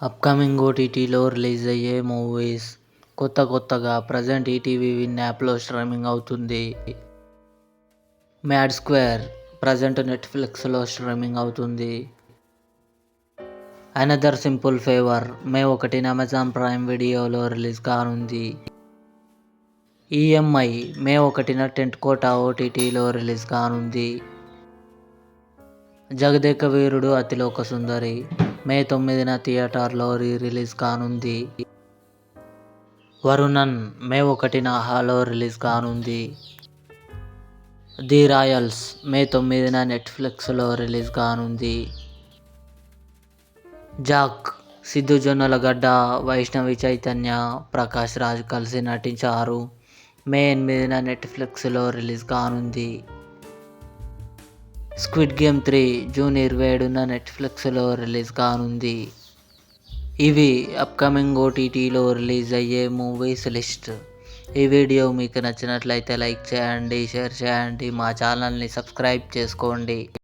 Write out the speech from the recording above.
Upcoming ఓటీటీలో release అయ్యే movies కొత్తగా ప్రజెంట్ ఈటీవీ విన్ యాప్లో స్ట్రీమింగ్ అవుతుంది. మ్యాడ్ స్క్వేర్ ప్రజెంట్ నెట్ఫ్లిక్స్లో స్ట్రీమింగ్ అవుతుంది. అనదర్ సింపుల్ ఫేవర్ మే 1న అమెజాన్ ప్రైమ్ వీడియోలో రిలీజ్ కానుంది. ఈఎంఐ మే 1న టెంట్ కోట ఓటీటీలో రిలీజ్ కానుంది. జగదేక వీరుడు అతిలోక సుందరి మే 9న థియేటర్లో రిలీజ్ కానుంది. వరుణన్ మే 1న హాలో రిలీజ్ కానుంది. ది రాయల్స్ మే 9న నెట్ఫ్లిక్స్లో రిలీజ్ కానుంది. జాక్ సిద్ధు జొన్నలగడ్డ, వైష్ణవి చైతన్య, ప్రకాష్ రాజ్ కలిసి నటించారు. మే 8న నెట్ఫ్లిక్స్లో రిలీజ్ కానుంది. స్క్విడ్ గేమ్ 3 జూన్ 27న నెట్ఫ్లిక్స్లో రిలీజ్ కానుంది. ఇవి అప్కమింగ్ ఓటీటీలో రిలీజ్ అయ్యే మూవీస్ లిస్ట్. ఈ వీడియో మీకు నచ్చినట్లయితే లైక్ చేయండి, షేర్ చేయండి, మా ఛానల్ని సబ్స్క్రైబ్ చేసుకోండి.